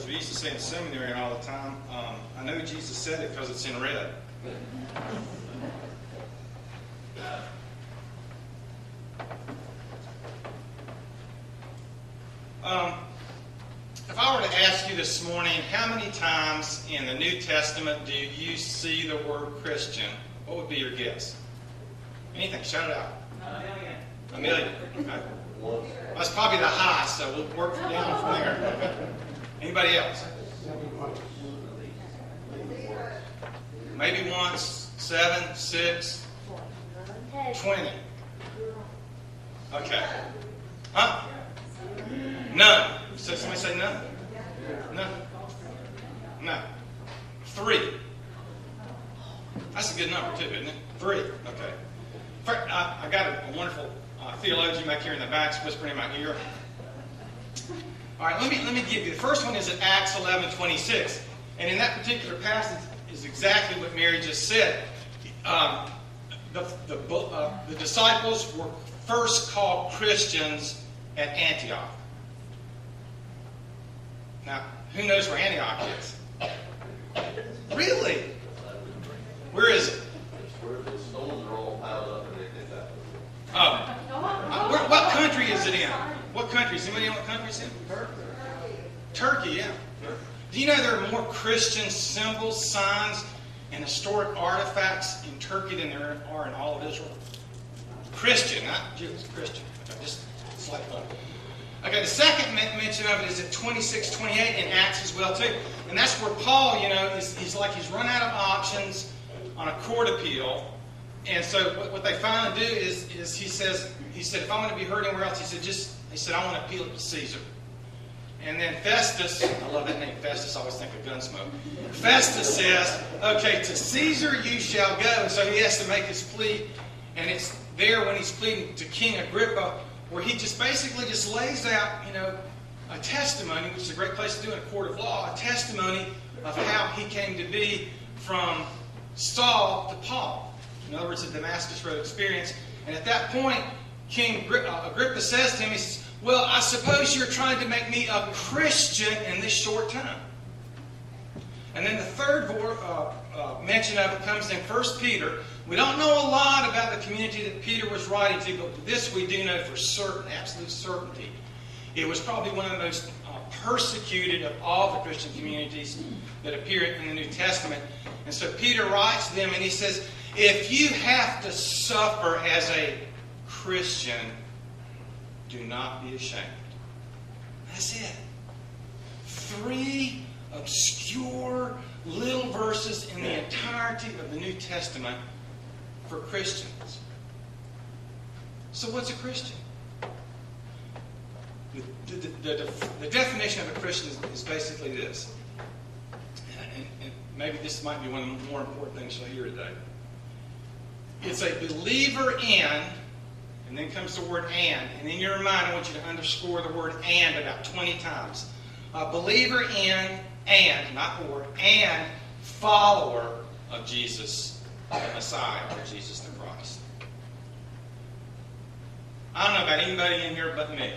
we used to say in seminary all the time, I know Jesus said it because it's in red. If I were to ask you this morning, how many times in the New Testament do you see the word Christian, what would be your guess? Anything, shout it out. A million. Okay. That's probably the high, so we'll work down from there. Okay. Anybody else? Maybe once, 7, 6, 20. Okay. Huh? None. So somebody say none? None. No. 3. That's a good number too, isn't it? 3. Okay. I got a wonderful theologian back here in the back whispering in my ear. All right, let me give you. The first one is at Acts 11:26, and in that particular passage is exactly what Mary just said. The disciples were first called Christians at Antioch. Now, who knows where Antioch is? Really? Where is it? Where the stones are all piled up and they think that. Oh. What country is it in? What country? Does anybody know what country it's in? Turkey, yeah. Do you know there are more Christian symbols, signs, and historic artifacts in Turkey than there are in all of Israel? Christian, not Jews, Christian. Okay, just slight fun. Okay, the second mention of it is at 26:28 in Acts as well too, and that's where Paul, he's run out of options on a court appeal, and so what they finally do is he said if I'm going to be heard anywhere else, he said I want to appeal it to Caesar. And then Festus, I love that name, Festus, I always think of Gunsmoke. Festus says, okay, to Caesar you shall go. And so he has to make his plea. And it's there when he's pleading to King Agrippa, where he just basically just lays out, a testimony, which is a great place to do in a court of law, a testimony of how he came to be from Saul to Paul. In other words, a Damascus Road experience. And at that point, King Agrippa says to him, he says, well, I suppose you're trying to make me a Christian in this short time. And then the third mention of it comes in 1 Peter. We don't know a lot about the community that Peter was writing to, but this we do know for certain, absolute certainty. It was probably one of the most persecuted of all the Christian communities that appear in the New Testament. And so Peter writes to them and he says, if you have to suffer as a Christian, do not be ashamed. That's it. 3 obscure little verses in the entirety of the New Testament for Christians. So what's a Christian? The definition of a Christian is basically this. And maybe this might be one of the more important things you'll hear today. It's a believer in, and then comes the word and in your mind I want you to underscore the word and about 20 times. A believer in and, not or, and follower of Jesus, the Messiah, or Jesus the Christ. I don't know about anybody in here but me.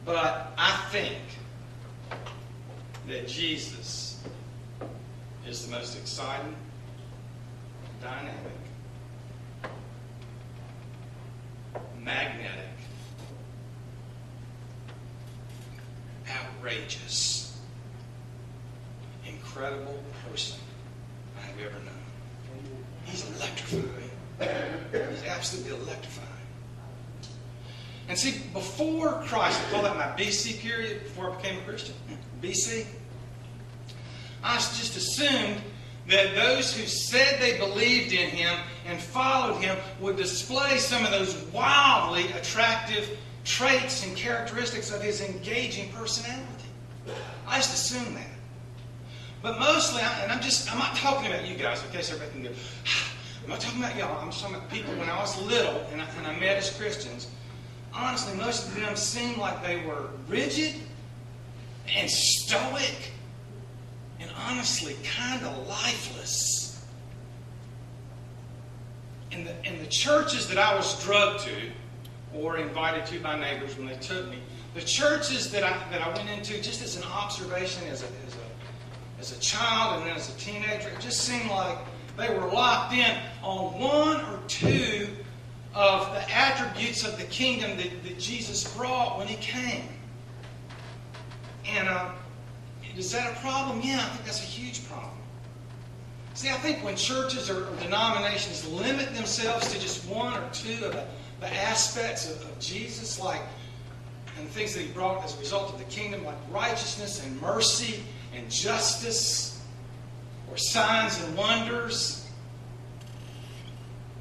But I think that Jesus is the most exciting, dynamic, magnetic, outrageous, incredible person I have ever known. He's electrifying. He's absolutely electrifying. And see, before Christ, I call that my BC period, before I became a Christian, BC, I just assumed that those who said they believed in Him and followed Him would display some of those wildly attractive traits and characteristics of His engaging personality. I just assumed that. But mostly, I'm not talking about you guys, okay, so everybody can go, I'm not talking about y'all. I'm just talking about people when I was little and I met as Christians. Honestly, most of them seemed like they were rigid and stoic and honestly kind of lifeless. In the churches that I was drugged to or invited to by neighbors when they took me, The churches that I went into, just as an observation, as a child and then as a teenager, it just seemed like they were locked in on one or two of the attributes of the kingdom that Jesus brought when He came. And is that a problem? Yeah, I think that's a huge problem. See, I think when churches or denominations limit themselves to just one or two of the aspects of Jesus, and things that He brought as a result of the kingdom, like righteousness and mercy and justice, or signs and wonders,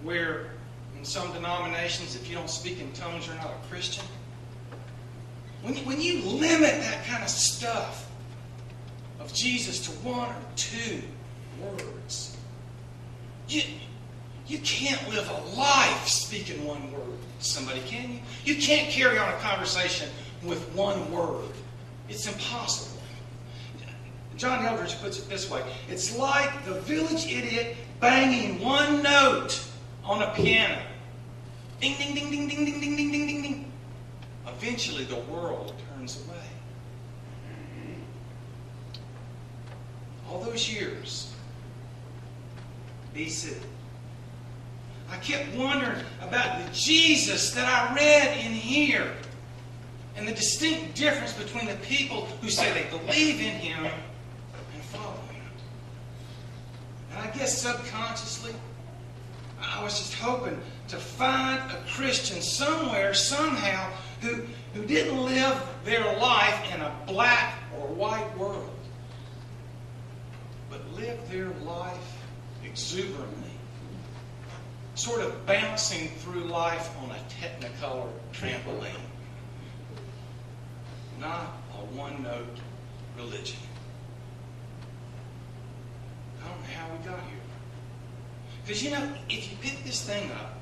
where in some denominations, if you don't speak in tongues, you're not a Christian. When you limit that kind of stuff of Jesus to one or two words, you can't live a life speaking one word to somebody, can you? You can't carry on a conversation with one word. It's impossible. John Eldridge puts it this way. It's like the village idiot banging one note on a piano. Ding, ding, ding, ding, ding, ding, ding, ding, ding, ding, ding. Eventually the world turns away. All those years, BC, I kept wondering about the Jesus that I read in here and the distinct difference between the people who say they believe in Him and follow Him. And I guess subconsciously, I was just hoping to find a Christian somewhere, somehow, who didn't live their life in a black or white world, but lived their life exuberantly, sort of bouncing through life on a Technicolor trampoline. Not a one-note religion. I don't know how we got here. Because, if you pick this thing up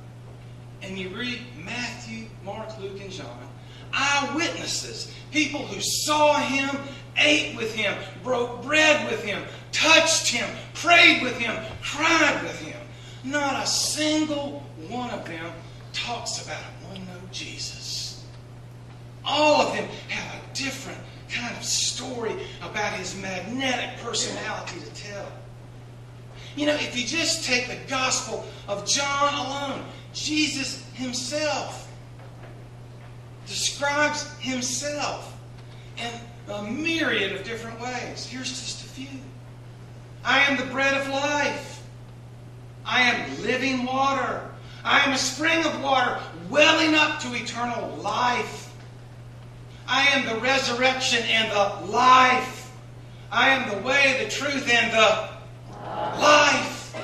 and you read Matthew, Mark, Luke, and John, eyewitnesses, people who saw Him, ate with Him, broke bread with Him, touched Him, prayed with Him, cried with Him. Not a single one of them talks about a one-note Jesus. All of them have a different kind of story about His magnetic personality to tell. If you just take the Gospel of John alone, Jesus Himself describes Himself in a myriad of different ways. Here's just a few. I am the bread of life. I am living water. I am a spring of water welling up to eternal life. I am the resurrection and the life. I am the way, the truth, and the life.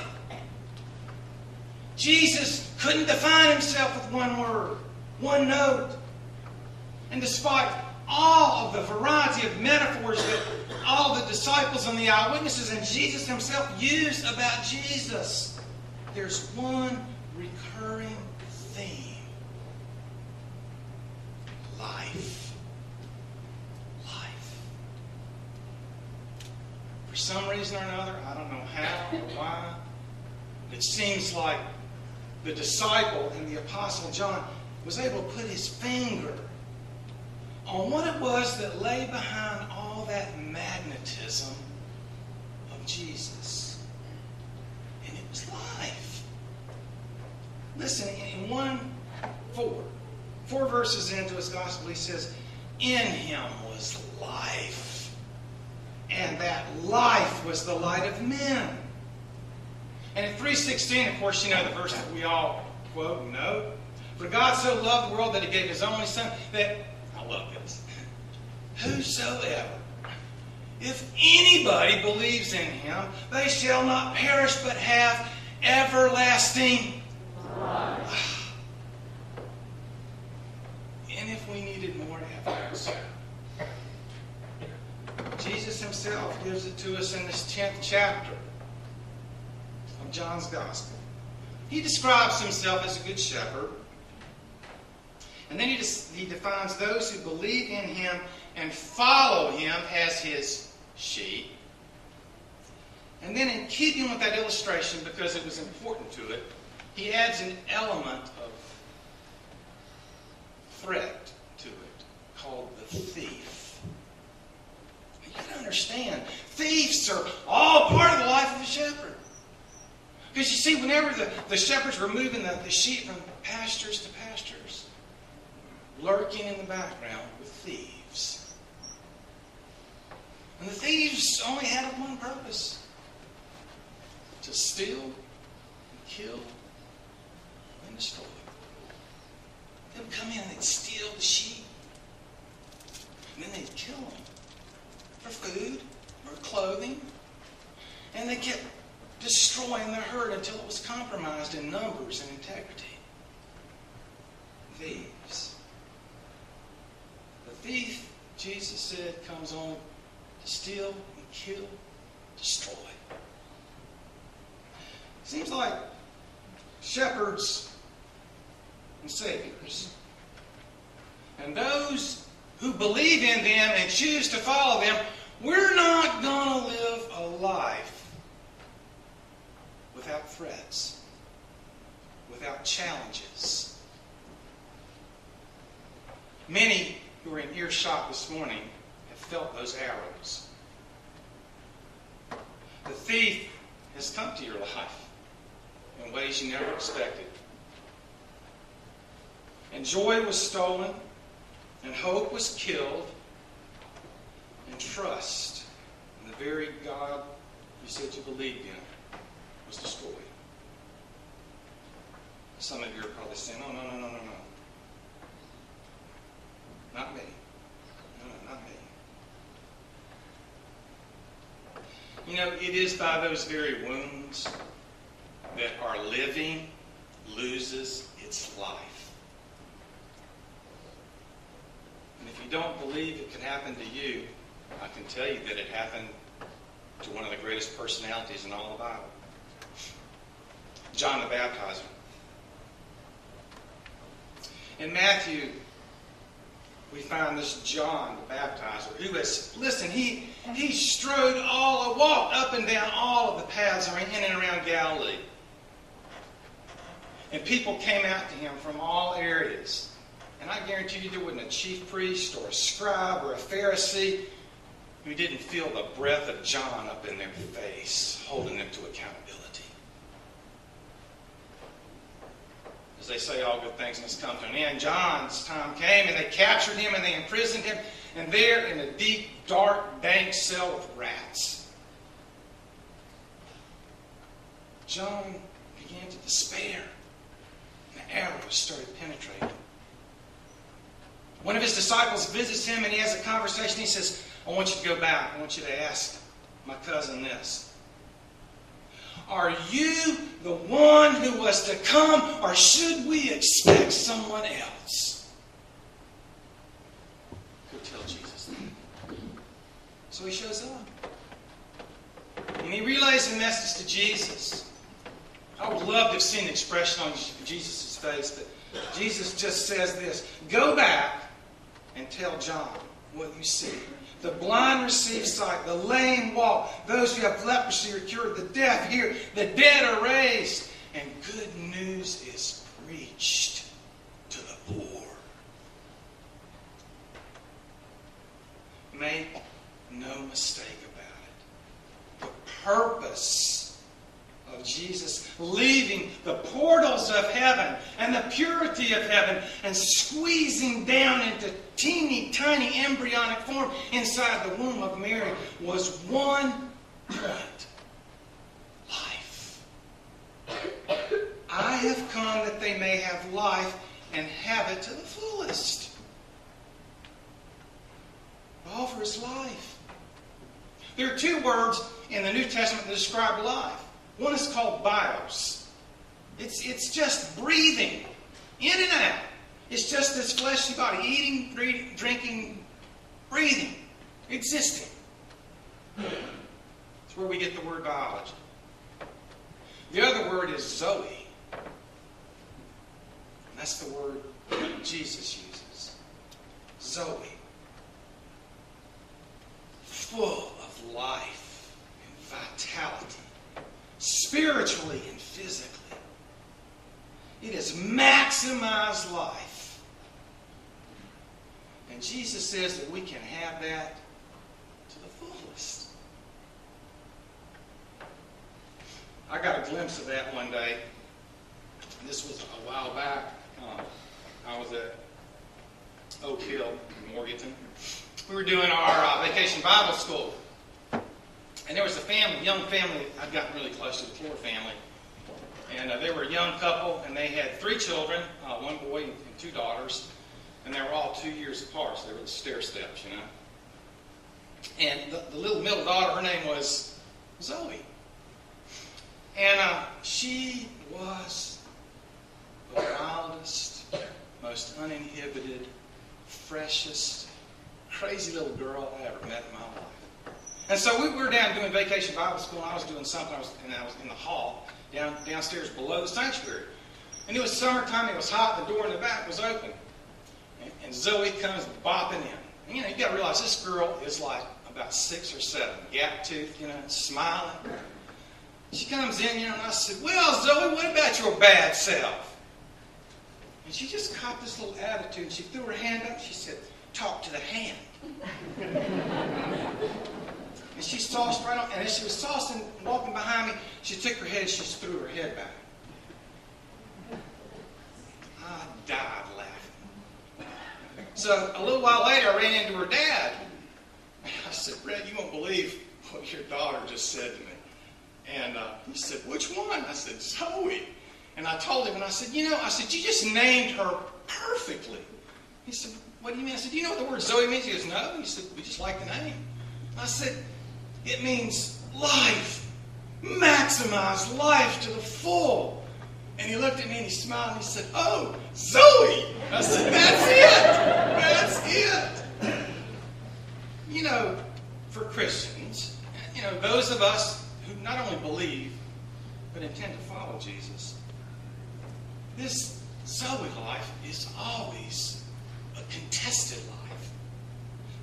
Jesus couldn't define Himself with one word, one note. And despite all of the variety of metaphors that all the disciples and the eyewitnesses and Jesus Himself used about Jesus, there's one recurring theme. Life. Life. For some reason or another, I don't know how or why, it seems like the disciple and the Apostle John was able to put his finger on what it was that lay behind all that magnetism of Jesus. And it was life. Listen, in 4 verses into his gospel, he says, in Him was life, and that life was the light of men. And in 3:16, of course, the verse that we all quote and know. For God so loved the world that He gave His only Son, that, I love this, whosoever, if anybody believes in Him, they shall not perish but have everlasting life. And if we needed more evidence, Jesus Himself gives it to us in this 10th chapter of John's Gospel. He describes Himself as a good shepherd. And then he defines those who believe in Him and follow Him as His sheep. And then in keeping with that illustration, because it was important to it, he adds an element of threat to it called the thief. You got to understand, thieves are all part of the life of a shepherd. Because you see, whenever the shepherds were moving the sheep from pastures to pastures, lurking in the background were thieves. And the thieves only had one purpose: to steal, and kill, and destroy. They would come in and they'd steal the sheep. And then they'd kill them for food or clothing. And they kept destroying the herd until it was compromised in numbers and integrity. Thieves. The thief, Jesus said, comes on to steal and kill, destroy. Seems like shepherds and saviors, and those who believe in them and choose to follow them, we're not going to live a life without threats, without challenges. Many who were in earshot this morning have felt those arrows. The thief has come to your life in ways you never expected. And joy was stolen, and hope was killed, and trust in the very God you said you believed in was destroyed. Some of you are probably saying, no. Not me. No, not me. You know, it is by those very wounds that our living loses its life. And if you don't believe it can happen to you, I can tell you that it happened to one of the greatest personalities in all the Bible. John the Baptizer. In Matthew, we find this John the Baptizer who has, listen, he strode walked up and down all of the paths in and around Galilee. And people came out to him from all areas. And I guarantee you there wasn't a chief priest or a scribe or a Pharisee who didn't feel the breath of John up in their face, holding them to accountability. As they say, all good things must come to an end. John's time came, and they captured him, and they imprisoned him, and there in a deep, dark, dank cell with rats, John began to despair. The arrows started penetrating. One of his disciples visits him, and he has a conversation. He says, I want you to go back. I want you to ask my cousin this. Are you the one who was to come, or should we expect someone else? Go tell Jesus that. So he shows up. And he relays the message to Jesus. I would love to have seen the expression on Jesus' face, but Jesus just says this. Go back and tell John what you see. The blind receive sight, the lame walk, those who have leprosy are cured, the deaf hear, the dead are raised, and good news is preached to the poor. Make no mistake about it. The purpose of Jesus leaving the portals of heaven and the purity of heaven and squeezing down into teeny tiny embryonic form inside the womb of Mary was one point: life. I have come that they may have life and have it to the fullest. The offer is life. There are two words in the New Testament that describe life. One is called bios. It's just breathing in and out. It's just this fleshy body, eating, drinking, breathing, existing. That's where we get the word biology. The other word is Zoe. And that's the word Jesus uses. Zoe. Full of life and vitality. Spiritually and physically. It has maximized life. And Jesus says that we can have that to the fullest. I got a glimpse of that one day. This was a while back. I was at Oak Hill in Morganton. We were doing our vacation Bible school. And there was a family, young family. I'd gotten really close to the Floor family. And they were a young couple, and they had 3 children, 1 boy and 2 daughters. And they were all 2 years apart, so they were the stair steps, you know. And the little middle daughter, her name was Zoe. And she was the wildest, most uninhibited, freshest, crazy little girl I ever met in my life. And so we were down doing vacation Bible school, and I was doing something, I was in the hall, downstairs below the sanctuary. And it was summertime, it was hot, the door in the back was open. And Zoe comes bopping in. And, you know, you got to realize this girl is like about 6 or 7, gap tooth, you know, smiling. She comes in, you know, and I said, "Well, Zoe, what about your bad self?" And she just caught this little attitude, and she threw her hand up. She said, "Talk to the hand." And she tossed right on, and as she was tossing, walking behind me, she took her head, she just threw her head back. I died laughing. So a little while later, I ran into her dad. I said, "Red, you won't believe what your daughter just said to me." And he said, "Which one?" I said, "Zoe." And I told him, and I said, "You just named her perfectly." He said, "What do you mean?" I said, "Do you know what the word Zoe means?" He goes, "No." He said, "We just like the name." I said, "It means life. Maximize life to the full." And he looked at me and he smiled and he said, "Oh, Zoe." I said, "That's it. That's it." You know, for Christians, you know, those of us who not only believe, but intend to follow Jesus, this Zoe life is always a contested life.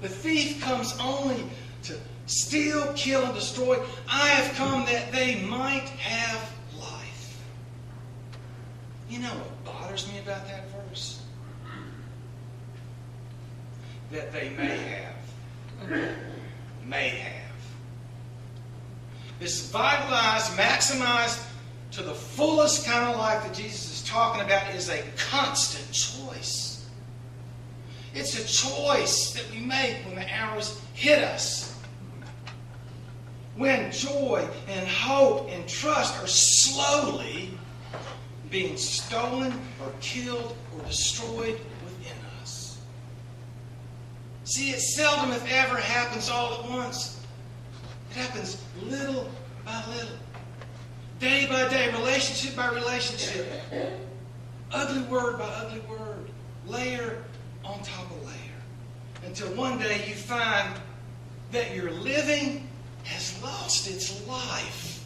The thief comes only to steal, kill, and destroy. I have come that they might have life. You know what bothers me about that verse? That they may have. May have. This vitalized, maximized to the fullest kind of life that Jesus is talking about is a constant choice. It's a choice that we make when the arrows hit us. When joy and hope and trust are slowly being stolen or killed or destroyed within us. See, it seldom, if ever, happens all at once. It happens little by little, day by day, relationship by relationship, ugly word by ugly word, layer on top of layer, until one day you find that your living has lost its life.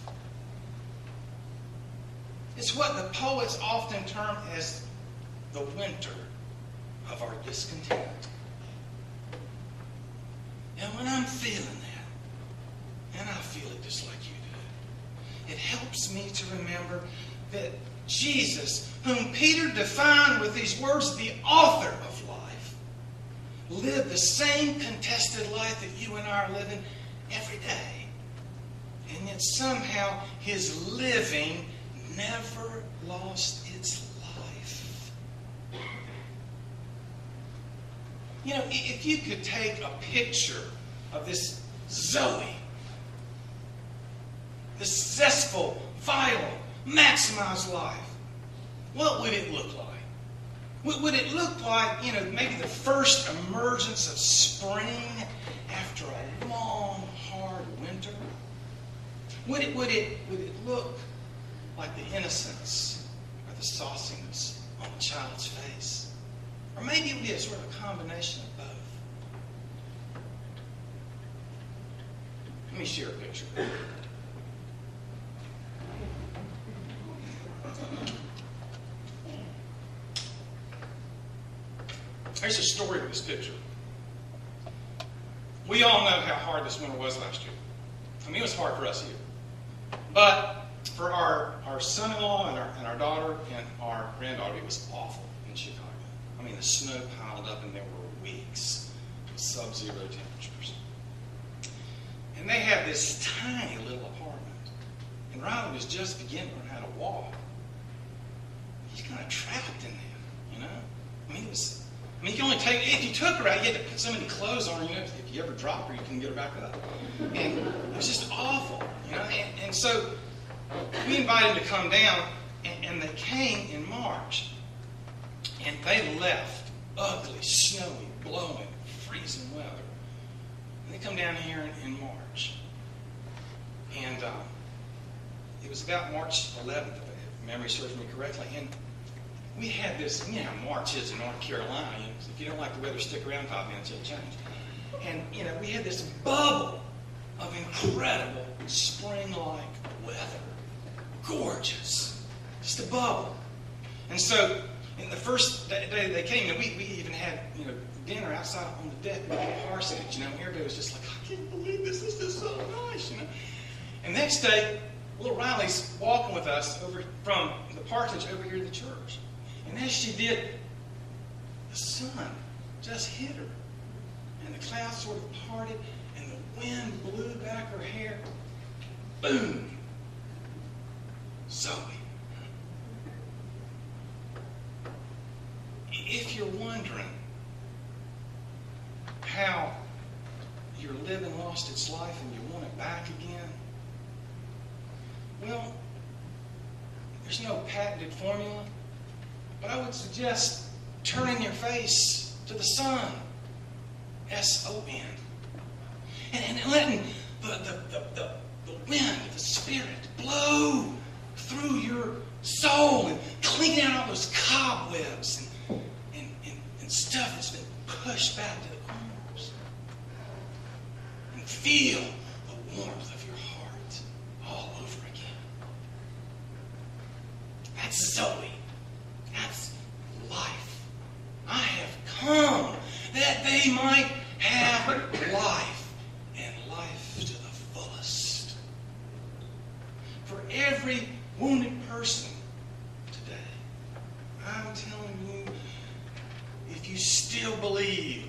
It's what the poets often term as the winter of our discontent. And when I'm feeling that, and I feel it just like you do, it helps me to remember that Jesus, whom Peter defined with these words, the author of life, lived the same contested life that you and I are living every day. And yet somehow his living never lost its life. You know, if you could take a picture of this Zoe, this zestful, vital, maximized life, what would it look like? Would it look like, you know, maybe the first emergence of spring after a long, hard winter? Would it look like the innocence or the sauciness on a child's face? Or maybe it would be a sort of a combination of both. Let me share a picture. There's a story with this picture. We all know how hard this winter was last year. I mean, it was hard for us here. But for our son-in-law and our daughter and our granddaughter, it was awful in Chicago. I mean, the snow piled up and there were weeks, sub-zero temperatures. And they had this tiny little apartment. And Riley was just beginning to learn how to walk. He's kind of trapped in there, you know? I mean, you can only take, if you took her out, you had to put so many clothes on her, you know, if you ever drop her, you couldn't get her back up. And it was just awful, you know? And so we invited them to come down, and they came in March. And they left ugly, snowy, blowing, freezing weather. And they come down here in March. And it was about March 11th, if memory serves me correctly. And we had this, you know how March is in North Carolina. You know, so if you don't like the weather, stick around 5 minutes, it'll change. And, you know, we had this bubble of incredible spring-like weather. Gorgeous. Just a bubble. And so, in the first day they came, and we even had, you know, dinner outside on the deck with the parsonage, you know, and everybody was just like, I can't believe this is so nice, you know. And the next day, little Riley's walking with us over from the parsonage over here to the church. And as she did, the sun just hit her. And the clouds sort of parted, and the wind blew back her hair. Boom! Zoe. If you're wondering how your living lost its life and you want it back again, well, there's no patented formula, but I would suggest turning your face to the sun, S-O-N, and letting the wind of the Spirit blow through your soul and clean out all those cobwebs and stuff that's been pushed back to the corners. And feel the warmth of your heart all over again. That's Zoe. That's life. I have come that they might have life, and life to the fullest. For every wounded person today, I'm telling you, if you still believe